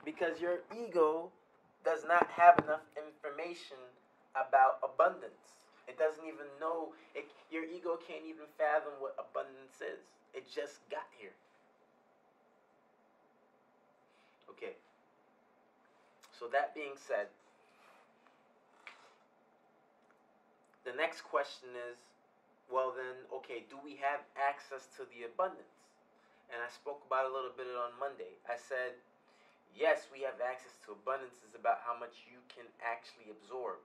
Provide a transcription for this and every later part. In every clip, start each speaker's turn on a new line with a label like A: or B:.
A: Because your ego does not have enough information about abundance. It doesn't even know. Your ego can't even fathom what abundance is. It just got here. Okay. So that being said, the next question is, well then, okay, do we have access to the abundance? And I spoke about it a little bit on Monday. I said, yes, we have access to abundance. It's about how much you can actually absorb.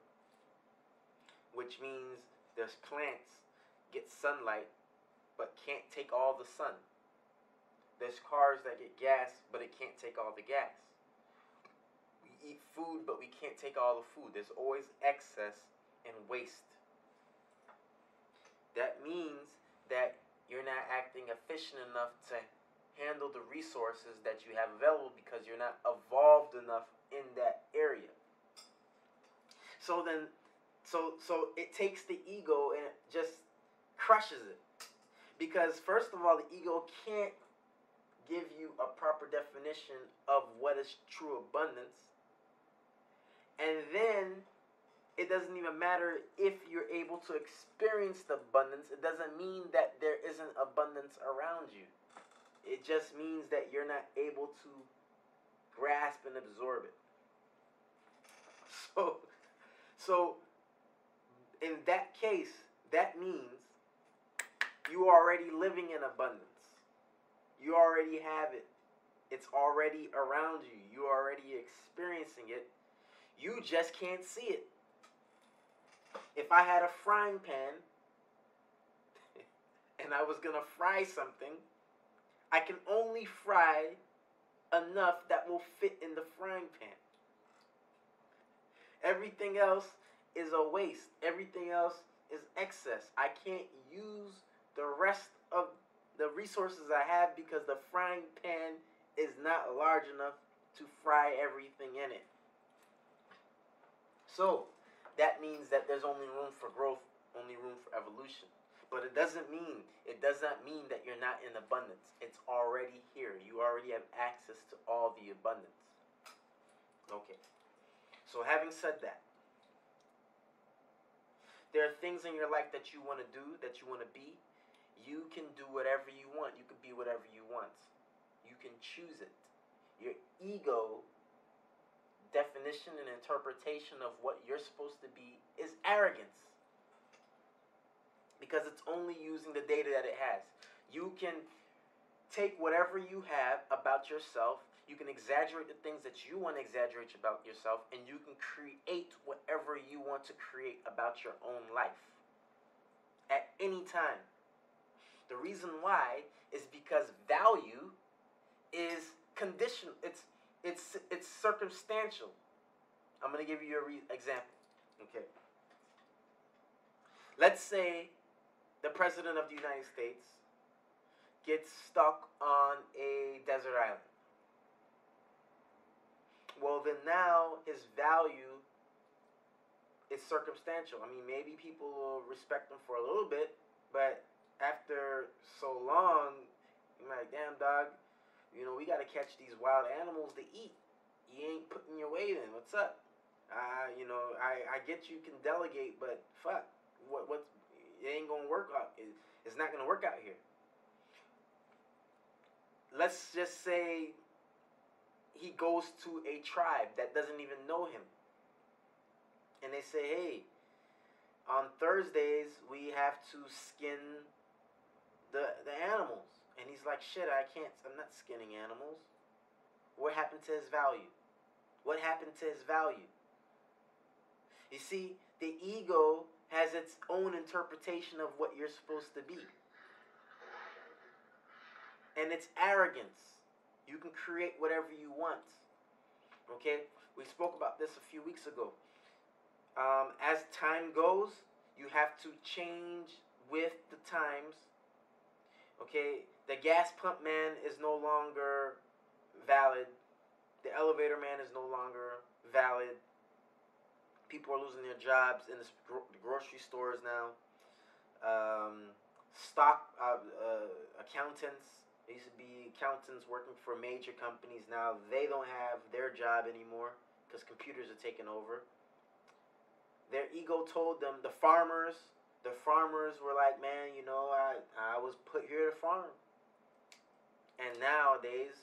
A: Which means there's plants get sunlight but can't take all the sun. There's cars that get gas but it can't take all the gas. We eat food but we can't take all the food. There's always excess and waste. That means that you're not acting efficient enough to handle the resources that you have available because you're not evolved enough in that area. So it takes the ego and it just crushes it. Because first of all, the ego can't give you a proper definition of what is true abundance. And then it doesn't even matter if you're able to experience the abundance. It doesn't mean that there isn't abundance around you. It just means that you're not able to grasp and absorb it. So in that case, that means you are already living in abundance. You already have it. It's already around you. You're already experiencing it. You just can't see it. If I had a frying pan and I was going to fry something, I can only fry enough that will fit in the frying pan. Everything else is a waste. Everything else is excess. I can't use the rest of the resources I have because the frying pan is not large enough to fry everything in it. So that means that there's only room for growth, only room for evolution. But it does not mean that you're not in abundance. It's already here. You already have access to all the abundance. Okay. So having said that, there are things in your life that you want to do, that you want to be. You can do whatever you want. You can be whatever you want. You can choose it. Your ego definition and interpretation of what you're supposed to be is arrogance. Because it's only using the data that it has. You can take whatever you have about yourself, you can exaggerate the things that you want to exaggerate about yourself, and you can create whatever you want to create about your own life. At any time. The reason why is because value is conditional. It's circumstantial. I'm going to give you an example. Okay. Let's say the President of the United States gets stuck on a desert island. Well, then now his value is circumstantial. I mean, maybe people will respect him for a little bit, but after so long, you're like, damn, dog, you know, we got to catch these wild animals to eat. You ain't putting your weight in. What's up? You know, I get you can delegate, but fuck, what it ain't gonna work out. It's not gonna work out here. Let's just say he goes to a tribe that doesn't even know him, and they say, hey, on Thursdays we have to skin the animals, and he's like, shit, I'm not skinning animals. What happened to his value? What happened to his value? You see, the ego has its own interpretation of what you're supposed to be. And it's arrogance. You can create whatever you want. Okay? We spoke about this a few weeks ago. As time goes, you have to change with the times. Okay? The gas pump man is no longer valid. The elevator man is no longer valid. People are losing their jobs in the grocery stores now. Stock accountants, They used to be accountants working for major companies. Now they don't have their job anymore because computers are taking over. Their ego told them, the farmers were like, man, I was put here to farm. And nowadays,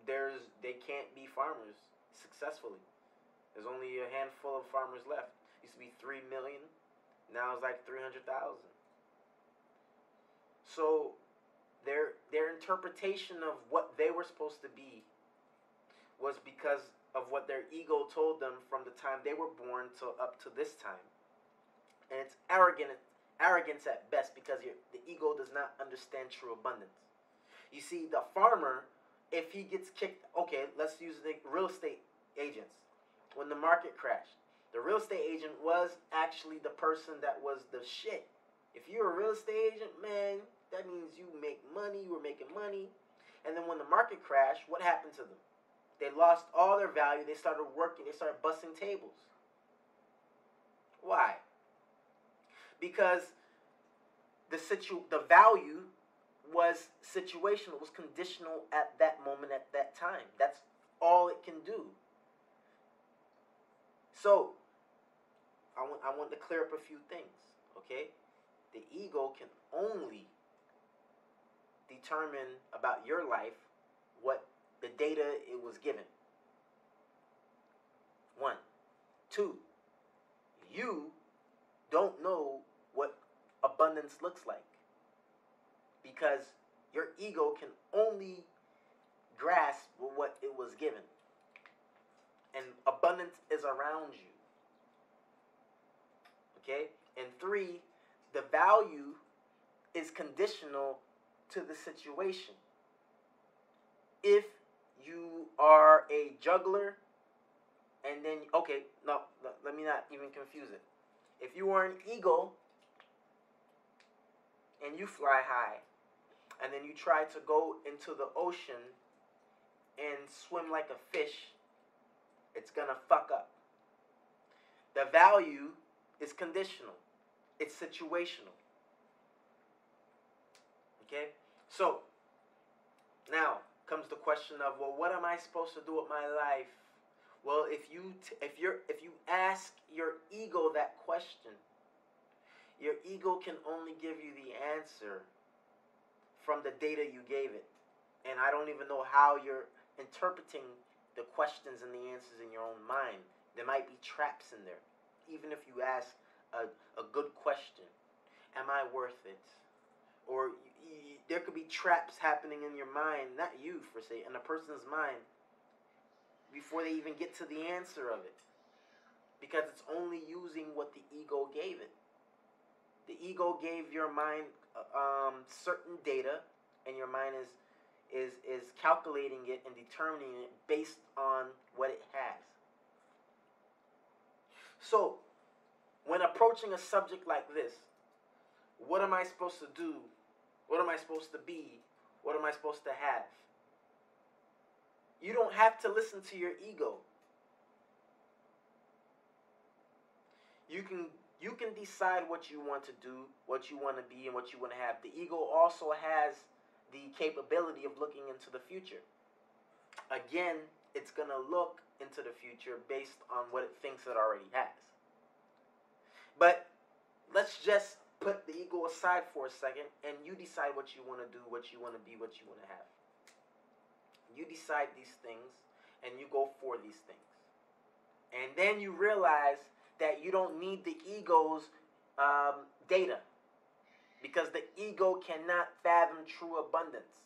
A: they can't be farmers successfully. There's only a handful of farmers left. Used to be 3 million. Now it's like 300,000. So their interpretation of what they were supposed to be was because of what their ego told them from the time they were born to up to this time. And it's arrogance at best, because the ego does not understand true abundance. You see, the farmer, if he gets kicked, okay, let's use the real estate agents. When the market crashed, the real estate agent was actually the person that was the shit. If you're a real estate agent, man, that means you make money, you were making money. And then when the market crashed, what happened to them? They lost all their value. They started working. They started busting tables. Why? Because the value was situational. It was conditional at that moment, at that time. That's all it can do. So, I want to clear up a few things, okay? The ego can only determine about your life what the data it was given. 1. 2, you don't know what abundance looks like, because your ego can only grasp what it was given. And abundance is around you. Okay? And 3, the value is conditional to the situation. If you are a juggler, and then, okay, no, let me not even confuse it. If you are an eagle and you fly high, and then you try to go into the ocean and swim like a fish, it's gonna fuck up. The value is conditional. It's situational. Okay? So, now comes the question of, well, what am I supposed to do with my life? Well, if you ask your ego that question, your ego can only give you the answer from the data you gave it. And I don't even know how you're interpreting the questions and the answers in your own mind. There might be traps in there. Even if you ask a good question, am I worth it? Or there could be traps happening in your mind, not you per se, in a person's mind, before they even get to the answer of it. Because it's only using what the ego gave it. The ego gave your mind certain data, and your mind is calculating it and determining it based on what it has. So, when approaching a subject like this, what am I supposed to do? What am I supposed to be? What am I supposed to have? You don't have to listen to your ego. You can decide what you want to do, what you want to be, and what you want to have. The ego also has the capability of looking into the future. Again, it's going to look into the future based on what it thinks it already has. But let's just put the ego aside for a second, and you decide what you want to do, what you want to be, what you want to have. You decide these things, and you go for these things. And then you realize that you don't need the ego's data, because the ego cannot fathom true abundance.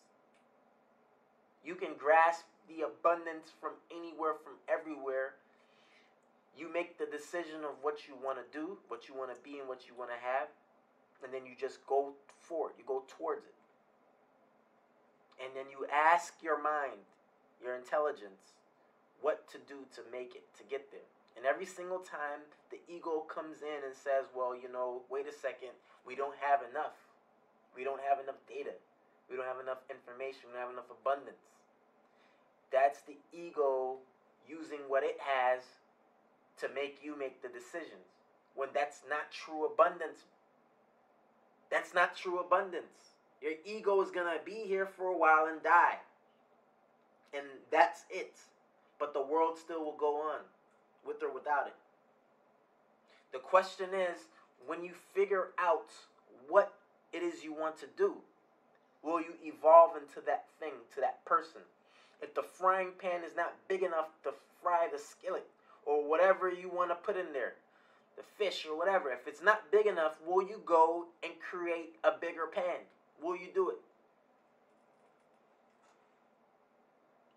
A: You can grasp the abundance from anywhere, from everywhere. You make the decision of what you want to do, what you want to be, and what you want to have, and then you just go for it. You go towards it. And then you ask your mind, your intelligence, what to do to make it, to get there. And every single time the ego comes in and says, well, wait a second, we don't have enough. We don't have enough data. We don't have enough information. We don't have enough abundance. That's the ego using what it has to make you make the decisions, when that's not true abundance. That's not true abundance. Your ego is going to be here for a while and die. And that's it. But the world still will go on, with or without it. The question is, when you figure out what it is you want to do, will you evolve into that thing, to that person? If the frying pan is not big enough to fry the skillet, or whatever you want to put in there, the fish or whatever, if it's not big enough, will you go and create a bigger pan? Will you do it?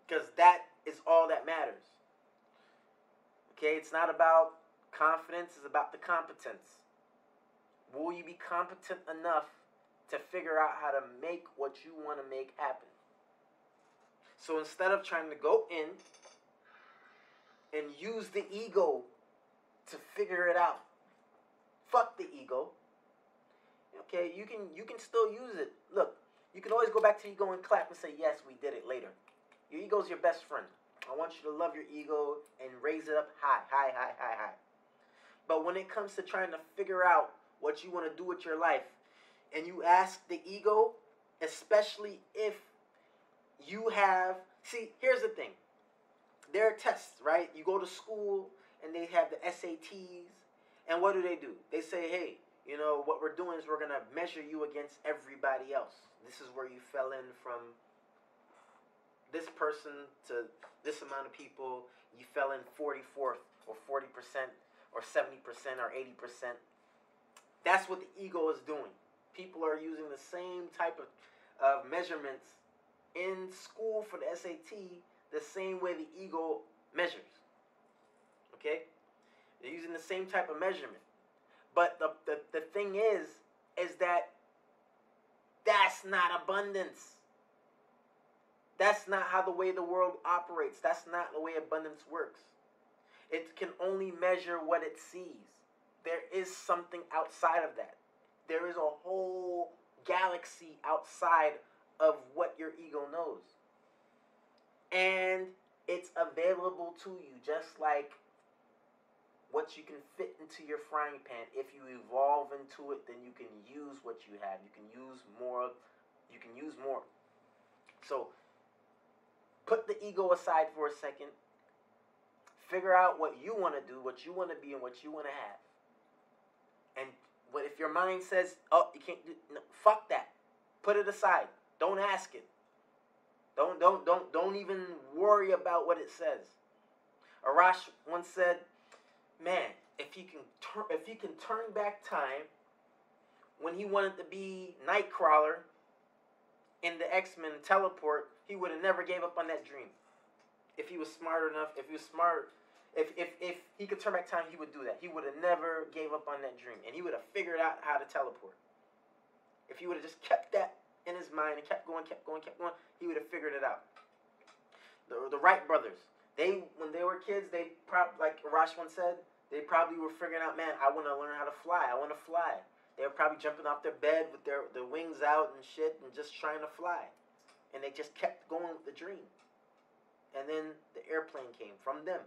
A: Because that is all that matters. Okay, it's not about confidence, it's about the competence. Will you be competent enough to figure out how to make what you want to make happen? So instead of trying to go in and use the ego to figure it out, fuck the ego. Okay, you can still use it. Look, you can always go back to the ego and clap and say, yes, we did it later. Your ego's your best friend. I want you to love your ego and raise it up high, high, high, high, high. But when it comes to trying to figure out what you want to do with your life, and you ask the ego, especially if you have... See, here's the thing. There are tests, right? You go to school, and they have the SATs, and what do? They say, hey, you know, what we're doing is we're going to measure you against everybody else. This is where you fell in from this person to this amount of people. You fell in 44th or 40% or 70% or 80%. That's what the ego is doing. People are using the same type of measurements in school for the SAT the same way the ego measures. Okay? They're using the same type of measurement. But the thing is that that's not abundance. That's not how the way the world operates. That's not the way abundance works. It can only measure what it sees. There is something outside of that. There is a whole galaxy outside of what your ego knows. And it's available to you, just like what you can fit into your frying pan. If you evolve into it, then you can use what you have. You can use more. You can use more. So put the ego aside for a second. Figure out what you want to do, what you want to be, and what you want to have. And if your mind says, "Oh, you can't do," no, fuck that. Put it aside. Don't ask it. Don't even worry about what it says. Arash once said, "Man, if you can turn back time, when he wanted to be Nightcrawler in the X-Men teleport, he would have never gave up on that dream. If he was smart enough, if he could turn back time, he would do that. He would have never gave up on that dream, and he would have figured out how to teleport. If he would have just kept that in his mind and kept going, he would have figured it out. The Wright brothers, when they were kids, they probably, like Arash once said, they probably were figuring out, man, I want to learn how to fly. I want to fly. They were probably jumping off their bed with their wings out and shit and just trying to fly. And they just kept going with the dream. And then the airplane came from them.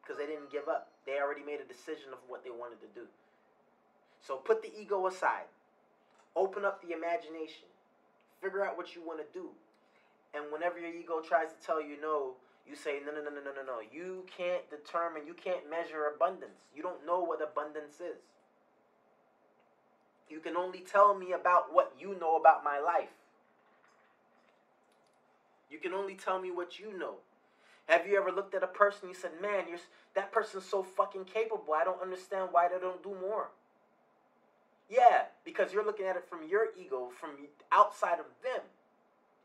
A: Because they didn't give up. They already made a decision of what they wanted to do. So put the ego aside. Open up the imagination. Figure out what you want to do. And whenever your ego tries to tell you no, you say, no. You can't determine, you can't measure abundance. You don't know what abundance is. You can only tell me about what you know about my life. You can only tell me what you know. Have you ever looked at a person and you said, man, that person's so fucking capable. I don't understand why they don't do more. Yeah, because you're looking at it from your ego, from outside of them.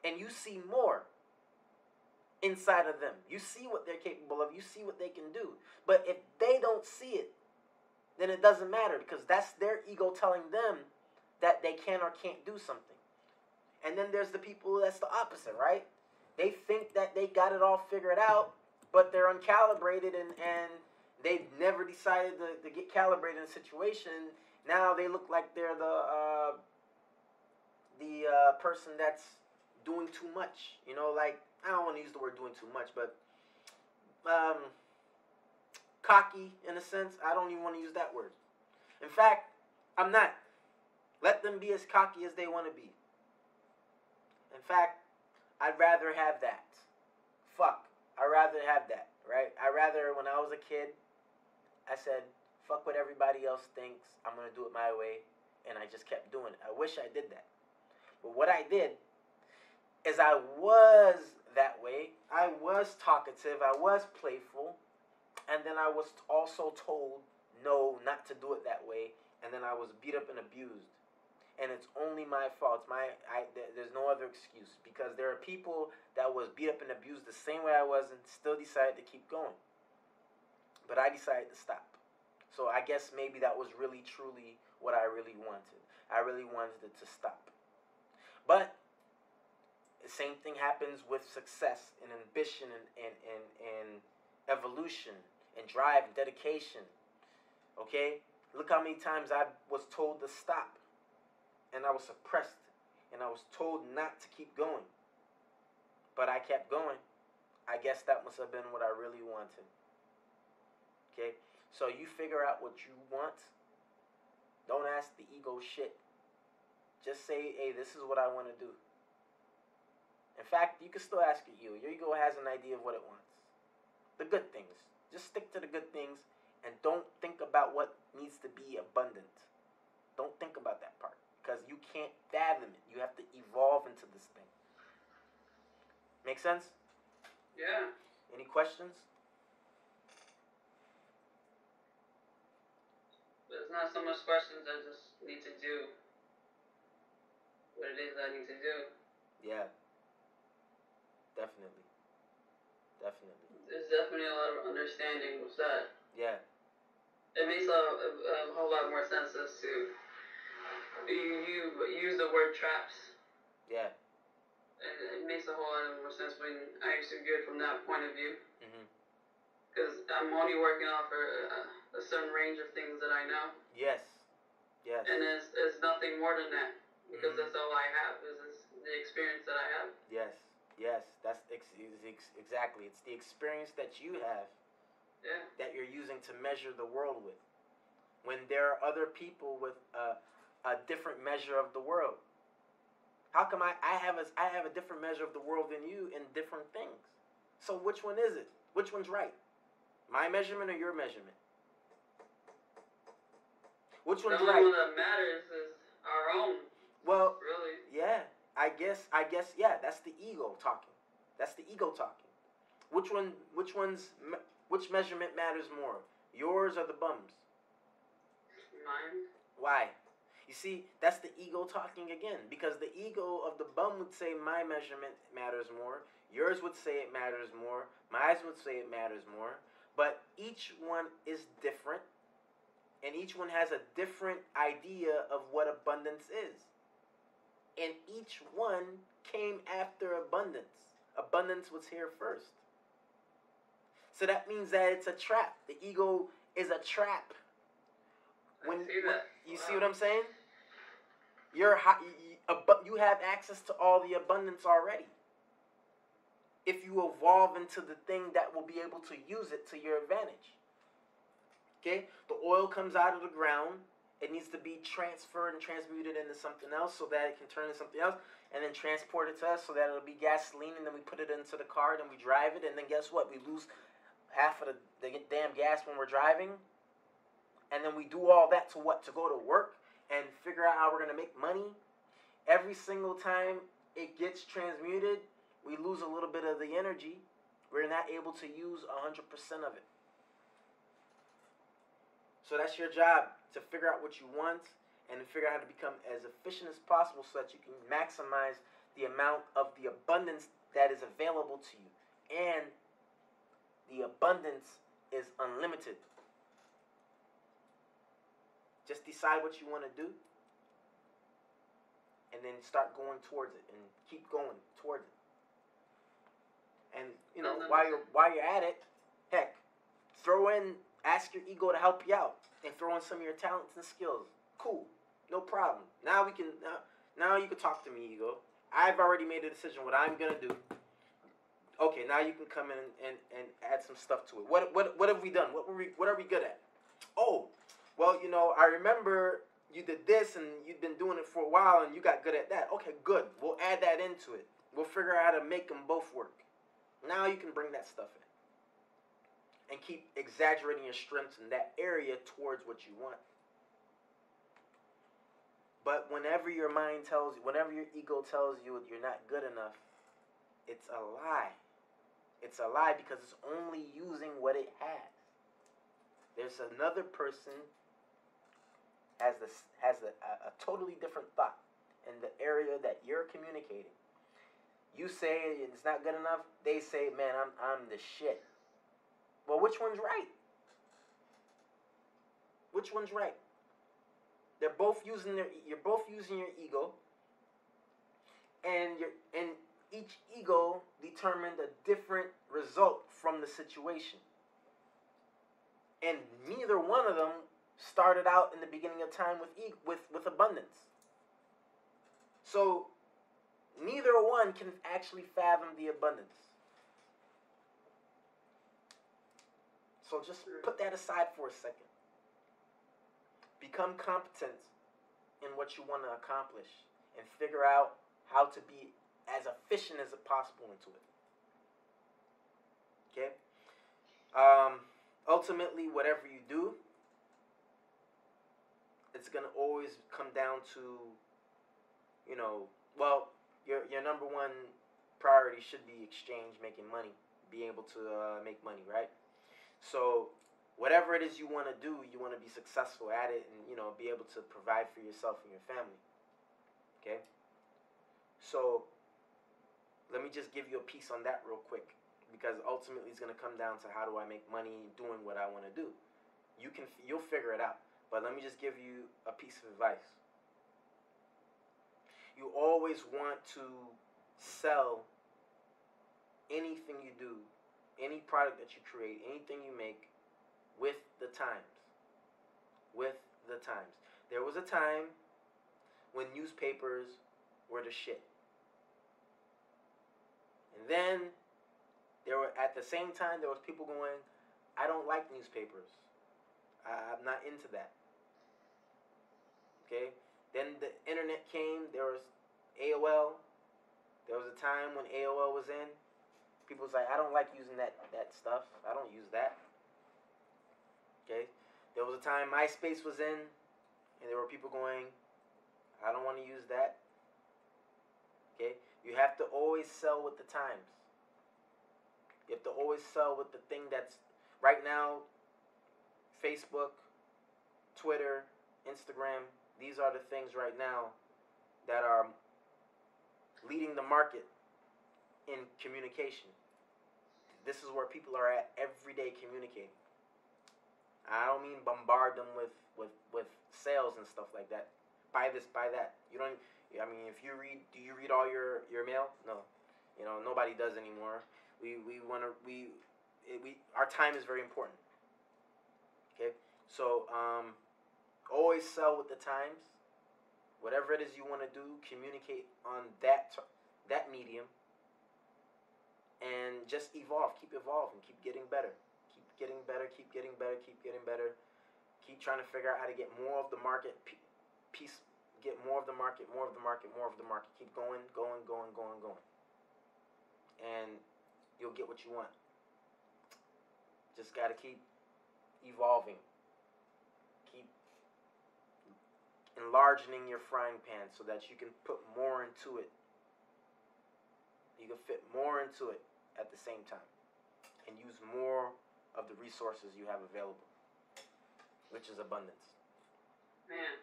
A: And you see more inside of them. You see what they're capable of. You see what they can do. But if they don't see it, then it doesn't matter, because that's their ego telling them that they can or can't do something. And then there's the people that's the opposite, right? They think that they got it all figured out, but they're uncalibrated and they've never decided to get calibrated in a situation. Now they look like they're the person that's doing too much. You know, like, I don't want to use the word doing too much, but cocky in a sense. I don't even want to use that word. In fact, I'm not. Let them be as cocky as they want to be. In fact, I'd rather have that. Fuck. I'd rather have that, right? I'd rather, when I was a kid, I said, fuck what everybody else thinks. I'm going to do it my way. And I just kept doing it. I wish I did that. But what I did is I was that way. I was talkative. I was playful. And then I was also told no, not to do it that way. And then I was beat up and abused. And it's only my fault. There's no other excuse. Because there are people that was beat up and abused the same way I was and still decided to keep going. But I decided to stop. So I guess maybe that was really, truly what I really wanted. I really wanted it to stop. But the same thing happens with success and ambition and evolution and drive and dedication. Okay? Look how many times I was told to stop. And I was suppressed. And I was told not to keep going. But I kept going. I guess that must have been what I really wanted. Okay? So you figure out what you want. Don't ask the ego shit. Just say, hey, this is what I want to do. In fact, you can still ask your ego. Your ego has an idea of what it wants. The good things. Just stick to the good things and don't think about what needs to be abundant. Don't think about that part because you can't fathom it. You have to evolve into this thing. Make sense?
B: Yeah.
A: Any questions?
B: There's not so much questions. I just need to do what it is I need to do.
A: Yeah. Definitely. Definitely.
B: There's definitely a lot of understanding with that.
A: Yeah.
B: It makes a whole lot more sense as to you use the word traps.
A: Yeah.
B: And it makes a whole lot more sense when I used to view it from that point of view. Because I'm only working off a certain range of things that I know.
A: Yes. Yes.
B: And it's nothing more than that. Because that's all I have. Is the experience that I have.
A: Yes. Yes. That's exactly. It's the experience that you have.
B: Yeah. That
A: you're using to measure the world with. When there are other people with a different measure of the world. How come I have a different measure of the world than you in different things? So which one is it? Which one's right? My measurement or your measurement? Which one's right?
B: The only one that matters is our own.
A: Well,
B: really.
A: Yeah. I guess. Yeah. That's the ego talking. That's the ego talking. Which measurement matters more? Yours or the bum's?
B: Mine.
A: Why? You see, that's the ego talking again. Because the ego of the bum would say my measurement matters more. Yours would say it matters more. Mine would say it matters more. But each one is different. And each one has a different idea of what abundance is. And each one came after abundance. Abundance was here first. So that means that it's a trap. The ego is a trap. You see what I'm saying? You have access to all the abundance already. If you evolve into the thing that will be able to use it to your advantage. Okay? The oil comes out of the ground. It needs to be transferred and transmuted into something else so that it can turn into something else. And then transport it to us so that it'll be gasoline. And then we put it into the car and we drive it. And then guess what? We lose half of the damn gas when we're driving. And then we do all that to what? To go to work and figure out how we're going to make money. Every single time it gets transmuted, we lose a little bit of the energy. We're not able to use 100% of it. So that's your job, to figure out what you want and to figure out how to become as efficient as possible so that you can maximize the amount of the abundance that is available to you. And the abundance is unlimited. Just decide what you want to do and then start going towards it and keep going towards it. And, while you're at it, heck, ask your ego to help you out and throw in some of your talents and skills. Cool. No problem. Now you can talk to me, ego. I've already made a decision what I'm going to do. Okay, now you can come in and add some stuff to it. What have we done? What are we good at? Oh, well, I remember, you did this and you've been doing it for a while and you got good at that. Okay, good. We'll add that into it. We'll figure out how to make them both work. Now you can bring that stuff in and keep exaggerating your strengths in that area towards what you want. But whenever your mind tells you, whenever your ego tells you you're not good enough, it's a lie. It's a lie because it's only using what it has. There's another person has a totally different thought in the area that you're communicating. You say it's not good enough. They say, man, I'm the shit. Well, which one's right? Which one's right? You're both using your ego, and each ego determined a different result from the situation. And neither one of them started out in the beginning of time with abundance. So neither one can actually fathom the abundance. So just put that aside for a second. Become competent in what you want to accomplish and figure out how to be as efficient as possible into it. Okay? Ultimately, whatever you do, it's going to always come down to, your number one priority should be exchange, making money, being able to make money, right? So whatever it is you want to do, you want to be successful at it and, be able to provide for yourself and your family. Okay? So let me just give you a piece on that real quick, because ultimately it's going to come down to how do I make money doing what I want to do. You'll figure it out. But let me just give you a piece of advice. You always want to sell anything you do, any product that you create, anything you make, with the times. With the times. There was a time when newspapers were the shit. And then at the same time there was people going, I don't like newspapers. I'm not into that. Okay? Then the internet came. There was AOL. There was a time when AOL was in. People was like, I don't like using that stuff. I don't use that. Okay? There was a time MySpace was in, and there were people going, I don't want to use that. Okay? You have to always sell with the times. You have to always sell with the thing that's right now. Facebook, Twitter, Instagram, these are the things right now that are leading the market in communication. This is where people are at every day communicating. I don't mean bombard them with sales and stuff like that. Buy this, buy that. You don't. I mean, do you read all your mail? No, nobody does anymore. Our time is very important. Okay, so always sell with the times. Whatever it is you want to do, communicate on that medium, and just evolve. Keep evolving. Keep getting better. Keep getting better. Keep getting better. Keep getting better. Keep trying to figure out how to get more of the market piece. Get more of the market. More of the market. More of the market. Keep going. And you'll get what you want. Just gotta keep evolving. Keep enlarging your frying pan so that you can put more into it. You can fit more into it at the same time and use more of the resources you have available, which is abundance.
B: Man.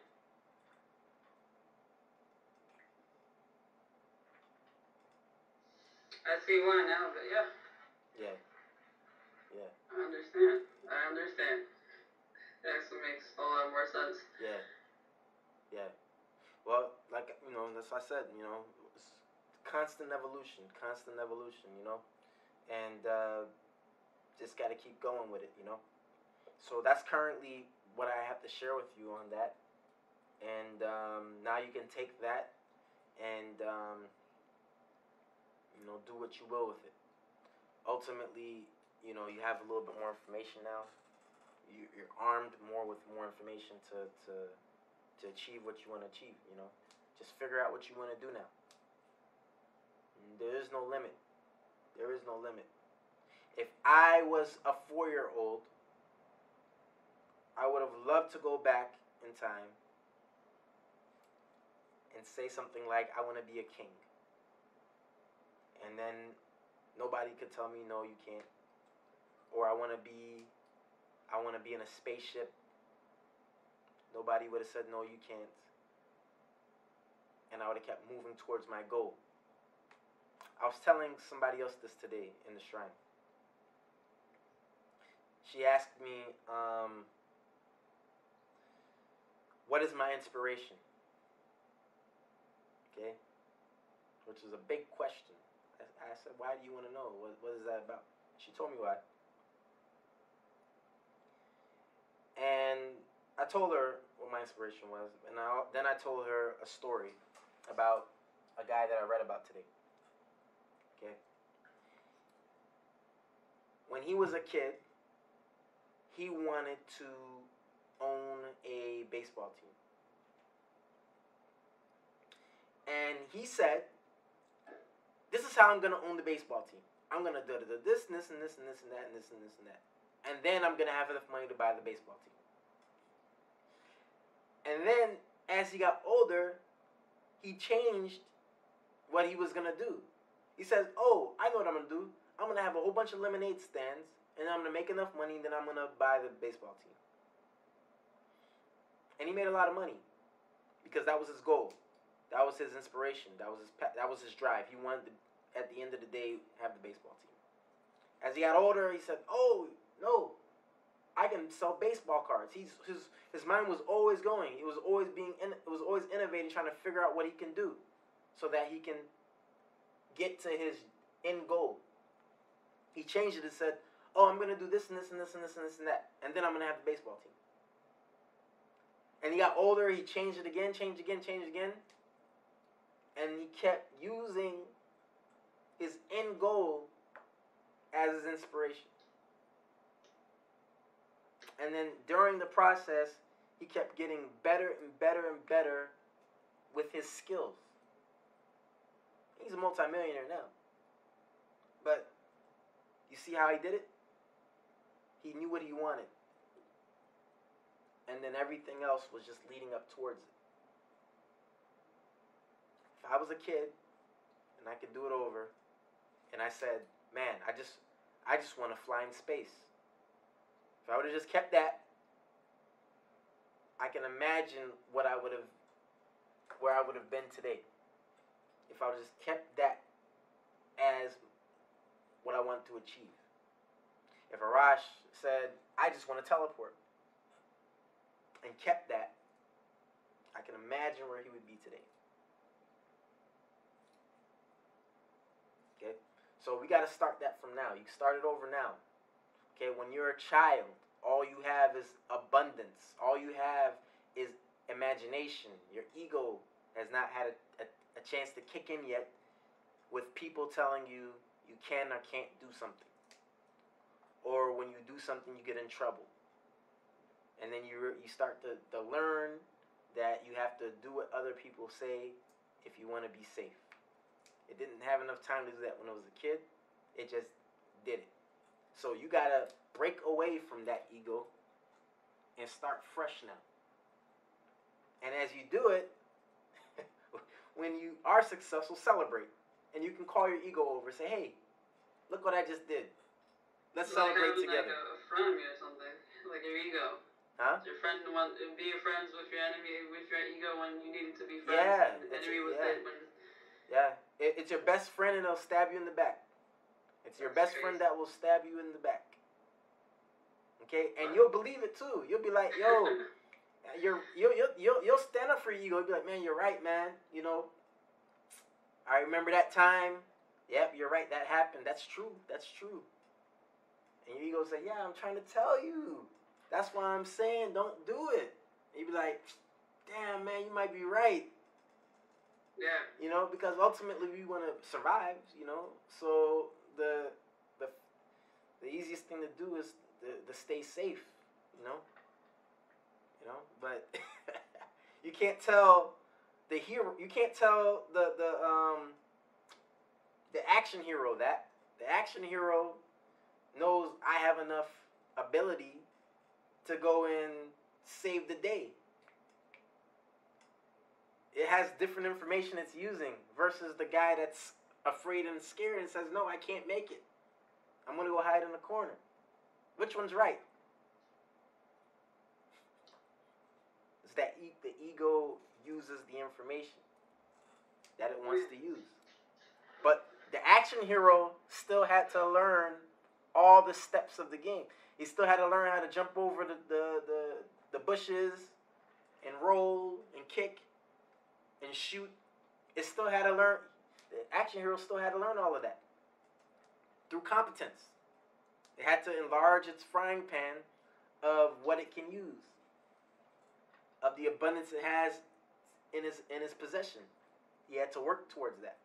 B: I see why now, but yeah.
A: Yeah.
B: I understand. It actually makes a lot more sense.
A: Yeah. Well, like, that's what I said, it's constant evolution, and just got to keep going with it, So that's currently what I have to share with you on that. And now you can take that and, do what you will with it. Ultimately, you have a little bit more information now. You're armed more with more information to to achieve what you want to achieve. Just figure out what you want to do now. There is no limit. There is no limit. If I was a 4-year-old, I would have loved to go back in time and say something like, I want to be a king. And then nobody could tell me, no, you can't. Or I want to be in a spaceship. Nobody would have said, no, you can't. And I would have kept moving towards my goal. I was telling somebody else this today in the shrine. She asked me, what is my inspiration? Okay? Which is a big question. I said, why do you want to know? What is that about? She told me why. And I told her what my inspiration was. And then I told her a story about a guy that I read about today. Okay? When he was a kid, he wanted to own a baseball team. And he said, this is how I'm going to own the baseball team. I'm going to do this and this and this and this and that and this and this and that. And then I'm going to have enough money to buy the baseball team. And then, as he got older, he changed what he was going to do. He says, oh, I know what I'm going to do. I'm going to have a whole bunch of lemonade stands, and I'm going to make enough money, and then I'm going to buy the baseball team. And he made a lot of money because that was his goal. That was his inspiration. That was his drive. He wanted to, at the end of the day, have the baseball team. As he got older, he said, oh, no, I can sell baseball cards. His mind was always going. It was always innovating, trying to figure out what he can do so that he can get to his end goal. He changed it and said, oh, I'm going to do this and this and this and this and this and that. And then I'm going to have the baseball team. And he got older. He changed it again, changed again. And he kept using his end goal as his inspiration. And then during the process, he kept getting better and better and better with his skills. He's a multimillionaire now. But you see how he did it? He knew what he wanted. And then everything else was just leading up towards it. If I was a kid and I could do it over, and I said, man, I just want to fly in space. If I would have just kept that, I can imagine where I would have been today. If I would have just kept that as what I want to achieve. If Arash said, I just want to teleport, and kept that, I can imagine where he would be today. Okay? So we got to start that from now. You can start it over now. Okay? When you're a child, all you have is abundance. All you have is imagination. Your ego has not had a chance to kick in yet with people telling you you can or can't do something. Or when you do something, you get in trouble. And then you start to learn that you have to do what other people say if you want to be safe. It didn't have enough time to do that when I was a kid. It just did it. So you got to break away from that ego and start fresh now. And as you do it, when you are successful, celebrate. And you can call your ego over and say, hey, look what I just did. Let's celebrate together.
B: Like a friend or something, like your ego.
A: Huh?
B: Your friend be your friends with your enemy, with your ego when you needed to be friends.
A: Yeah.
B: And the enemy was it when.
A: Yeah. It's your best friend and it'll stab you in the back. It's your best friend that will stab you in the back. Okay, and you'll believe it too. You'll be like, yo, you'll stand up for your ego. You'll be like, man, you're right, man. You know, I remember that time. Yep, you're right. That happened. That's true. That's true. And your ego say, yeah, I'm trying to tell you. That's why I'm saying don't do it. And you be like, damn, man, you might be right.
B: Yeah.
A: You know, because ultimately we want to survive, you know. So the easiest thing to do is to stay safe, you know. But You can't tell the hero. You can't tell the action hero that. The action hero knows I have enough ability to go and save the day. It has different information it's using versus the guy that's afraid and scared and says, no, I can't make it. I'm going to go hide in the corner. Which one's right? It's that the ego uses the information that it wants to use. But the action hero still had to learn all the steps of the game. He still had to learn how to jump over the bushes and roll and kick and shoot. It still had to learn. The action hero still had to learn all of that through competence. It had to enlarge its frying pan of what it can use, of the abundance it has in his possession. He had to work towards that.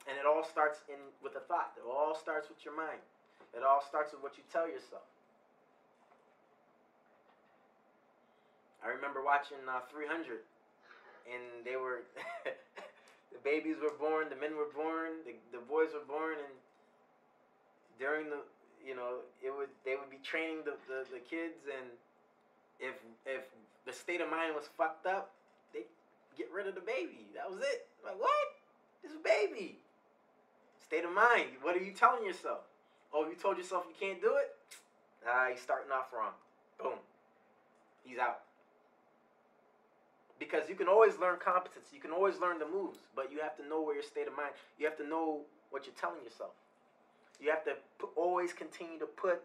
A: And it all starts with a thought. It all starts with your mind. It all starts with what you tell yourself. I remember watching 300, and they were the babies were born, the men were born, the boys were born, and during the they would be training the kids, and if the state of mind was fucked up, they get rid of the baby. That was it. Like, what? This is a baby. State of mind. What are you telling yourself? Oh, you told yourself you can't do it? He's starting off wrong. Boom. He's out. Because you can always learn competence. You can always learn the moves. But you have to know where your state of mind. You have to know what you're telling yourself. You have to always continue to put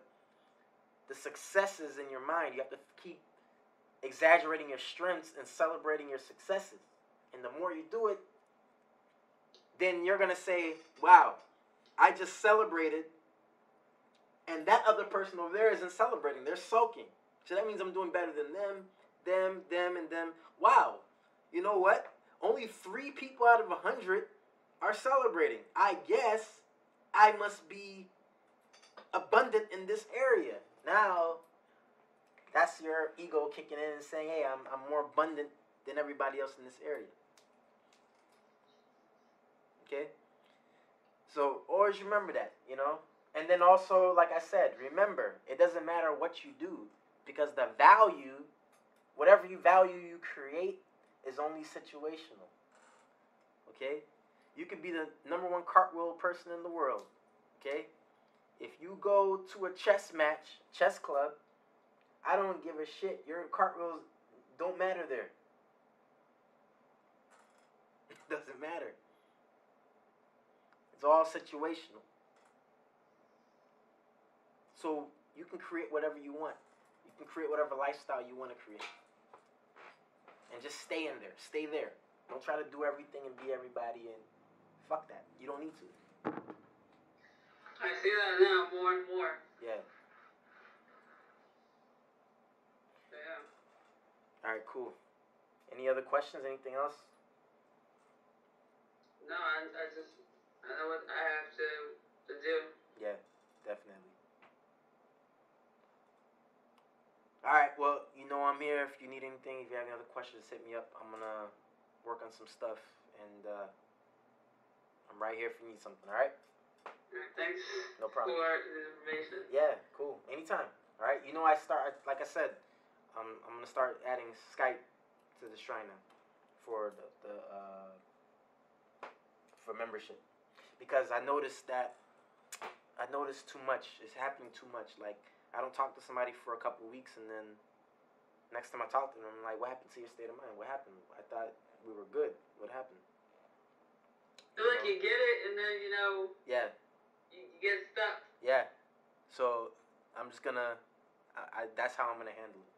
A: the successes in your mind. You have to keep exaggerating your strengths and celebrating your successes. And the more you do it, then you're going to say, wow, I just celebrated, and that other person over there isn't celebrating. They're sulking. So that means I'm doing better than them, and them. Wow. You know what? Only 3 people out of 100 are celebrating. I guess I must be abundant in this area. Now, that's your ego kicking in and saying, hey, I'm more abundant than everybody else in this area. Okay? So always remember that, And then also, like I said, remember, it doesn't matter what you do, because the value, whatever you value you create, is only situational. Okay? You could be the number 1 cartwheel person in the world. Okay? If you go to a chess match, chess club, I don't give a shit. Your cartwheels don't matter there. It doesn't matter. It's all situational. So you can create whatever you want. You can create whatever lifestyle you want to create. And just stay in there. Stay there. Don't try to do everything and be everybody, and fuck that. You don't need to.
B: I see that now more and more.
A: Yeah.
B: Yeah.
A: All right, cool. Any other questions? Anything else?
B: No, I know what I have to do.
A: Yeah, definitely. All right, well, I'm here. If you need anything, if you have any other questions, hit me up. I'm going to work on some stuff, and I'm right here if you need something, all right?
B: All right, thanks.
A: No problem.
B: For the information.
A: Yeah, cool. Anytime, all right? Like I said, I'm going to start adding Skype to the shrine now for for membership, because I noticed too much. It's happening too much. Like, I don't talk to somebody for a couple weeks, and then next time I talk to them, I'm like, what happened to your state of mind? What happened? I thought we were good. What happened?
B: I feel like you get it, and then,
A: Yeah.
B: You get stuck.
A: Yeah. So I'm just going to, that's how I'm going to handle it.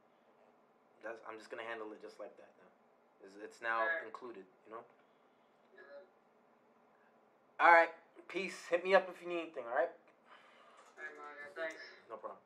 A: I'm just going to handle it just like that now. It's now included, Yeah. All right. Peace. Hit me up if you need anything, all right?
B: All right, Margaret. Thanks.
A: No problem.